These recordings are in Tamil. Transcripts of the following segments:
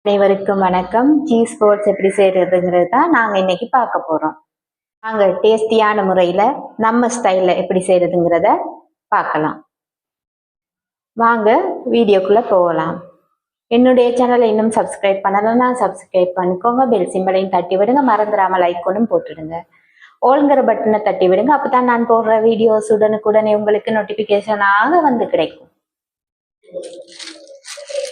அனைவருக்கும் வணக்கம். சீஸ் போர்ட்ஸ் எப்படி செய்யறதுங்கிறது தான் நாங்கள் இன்னைக்கு பார்க்க போகிறோம். நாங்கள் டேஸ்டியான முறையில் நம்ம ஸ்டைலில் எப்படி செய்யறதுங்கிறத பார்க்கலாம். வாங்க வீடியோக்குள்ளே போகலாம். என்னுடைய சேனலை இன்னும் சப்ஸ்கிரைப் பண்ணலைன்னா சப்ஸ்கிரைப் பண்ணிக்கோங்க. பெல் சிம்பலையும் தட்டி விடுங்க. மறந்துடாமல் லைக் ஒன்றும் போட்டுடுங்க. ஓல்ங்கிற பட்டனை தட்டி விடுங்க. அப்போ தான் நான் போடுற வீடியோஸ் உடனுக்குடனே உங்களுக்கு நோட்டிஃபிகேஷனாக வந்து கிடைக்கும்.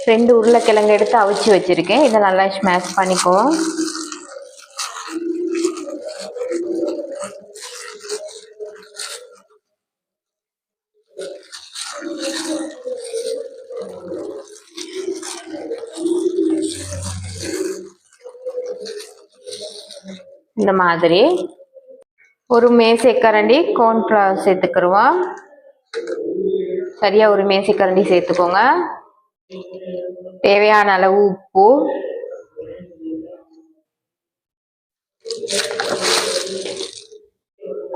2 உருளைக்கிழங்கு எடுத்து அவிச்சு வச்சிருக்கேன். இதை நல்லா ஸ்மாஷ் பண்ணிக்குவோம். இந்த மாதிரி ஒரு மேசைக்கரண்டி கார்ன்ஃப்ளவர் சேர்த்துக்கிடுவோம். சரியா ஒரு மேசைக்கரண்டி சேர்த்துக்கோங்க. தேவையான அளவு உப்பு,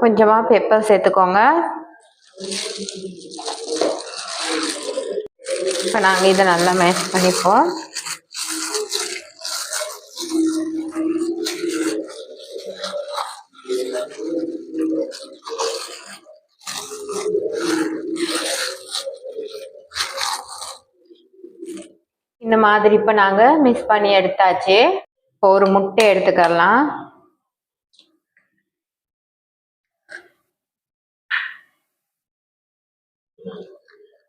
கொஞ்சமா பெப்பர் சேர்த்துக்கோங்க. இப்போ நாங்கள் இதை நல்லா மேஷ் பண்ணிப்போம். இந்த மாதிரி இப்போ நாங்கள் மிக்ஸ் பண்ணி எடுத்தாச்சு. இப்போ ஒரு முட்டை எடுத்துக்கலாம்.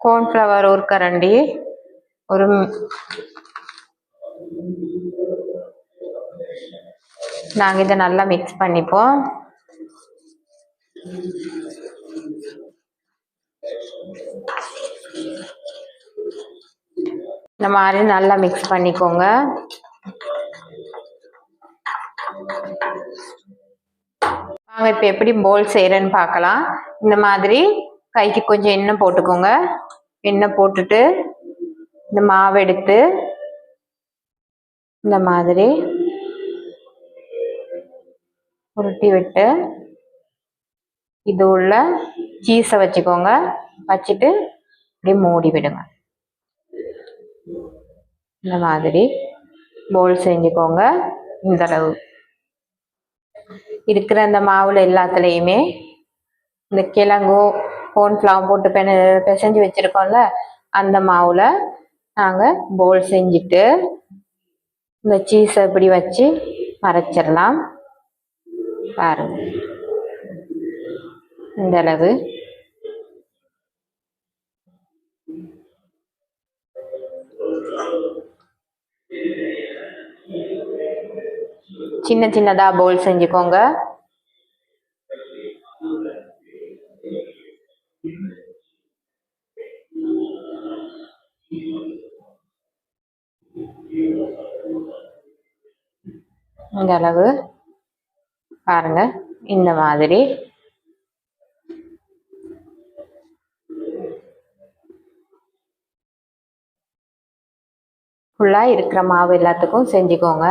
கார்ன்ஃப்ளவர் ஒரு கரண்டி, ஒரு நாங்கள் இதை நல்லா மிக்ஸ் பண்ணிப்போம். இந்த மாதிரி நல்லா மிக்ஸ் பண்ணிக்கோங்க. நாங்கள் இப்போ எப்படி போல் செய்கிறேன்னு பார்க்கலாம். இந்த மாதிரி கைக்கு கொஞ்சம் எண்ணெய் போட்டுக்கோங்க. எண்ணெய் போட்டுட்டு இந்த மாவு எடுத்து இந்த மாதிரி உருட்டி விட்டு இது உள்ள சீஸை வச்சுக்கோங்க. வச்சுட்டு அப்படியே மூடி விடுங்க. இந்த மாதிரி போல் செஞ்சுக்கோங்க. இந்த அளவு இருக்கிற அந்த மாவுல எல்லாத்துலேயுமே இந்த கிழங்கும் கார்ன்ஃப்ளவர் போட்டு பிசைஞ்சு வச்சிருக்கோம்ல, அந்த மாவுல நாங்கள் போல் செஞ்சுட்டு இந்த சீஸை இப்படி வச்சு மறைச்சிடலாம். பாருங்க இந்த அளவு. சின்ன சின்னதா போல் செஞ்சுக்கோங்க. இந்த அளவு பாருங்க. இந்த மாதிரி ஃபுல்லா இருக்கிற மாவு எல்லாத்துக்கும் செஞ்சுக்கோங்க.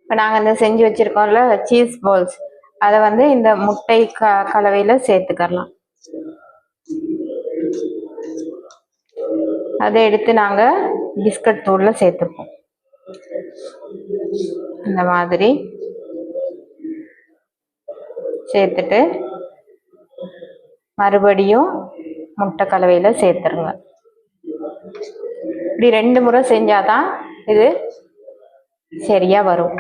இப்போ நாங்கள் இந்த செஞ்சு வச்சிருக்கோம்ல சீஸ் பால்ஸ், அதை வந்து இந்த முட்டை கலவையில சேர்த்துக்கலாம். அதை எடுத்து நாங்கள் பிஸ்கட் தூள்ல சேர்த்துப்போம். இந்த மாதிரி சேர்த்துட்டு மறுபடியும் முட்டை கலவையில சேர்த்துருங்க. இப்படி 2 முறை செஞ்சாதான் இது சரியா வரும்.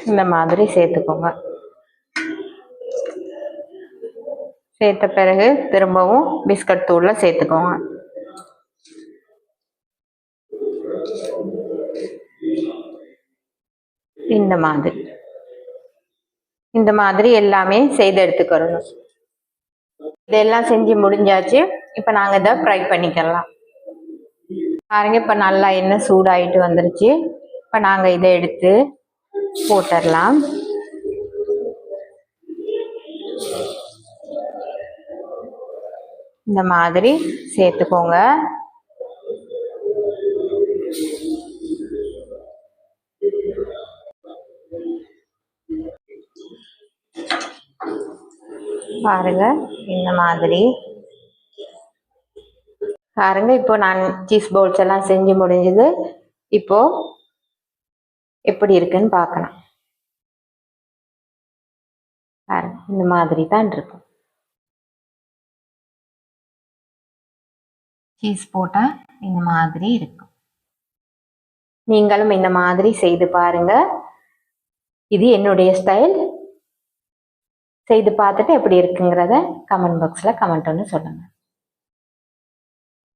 இந்த மாதிரி சேர்த்துக்கோங்க. சேர்த்த பிறகு திரும்பவும் பிஸ்கட் தூள்ல சேர்த்துக்கோங்க. இந்த மாதிரி எல்லாமே செய்து எடுத்துக்கிறணும். இதெல்லாம் செஞ்சு முடிஞ்சாச்சு. இப்போ நாங்கள் இதை ஃப்ரை பண்ணிக்கலாம். பாருங்க, இப்போ நல்லா எண்ணெய் சூடாயிட்டு வந்துருச்சு. இப்போ நாங்கள் இதை எடுத்து போட்டுடலாம். இந்த மாதிரி சேர்த்துக்கோங்க. பாருங்க இந்த மாதிரி பாருங்க. இப்போ நான் சீஸ் பவுல்ஸ் எல்லாம் செஞ்சு முடிஞ்சது. இப்போ எப்படி இருக்குன்னு பார்க்கலாம். பாருங்க, இந்த மாதிரி தான் இருக்கும். சீஸ் போட்டா இந்த மாதிரி இருக்கும். நீங்களும் இந்த மாதிரி செய்து பாருங்க. இது என்னுடைய ஸ்டைல். செய்து பார்த்துட்டு எப்படி இருக்குங்கிறத கமெண்ட் பாக்ஸில் கமெண்ட் ஒன்று சொல்லுங்கள்.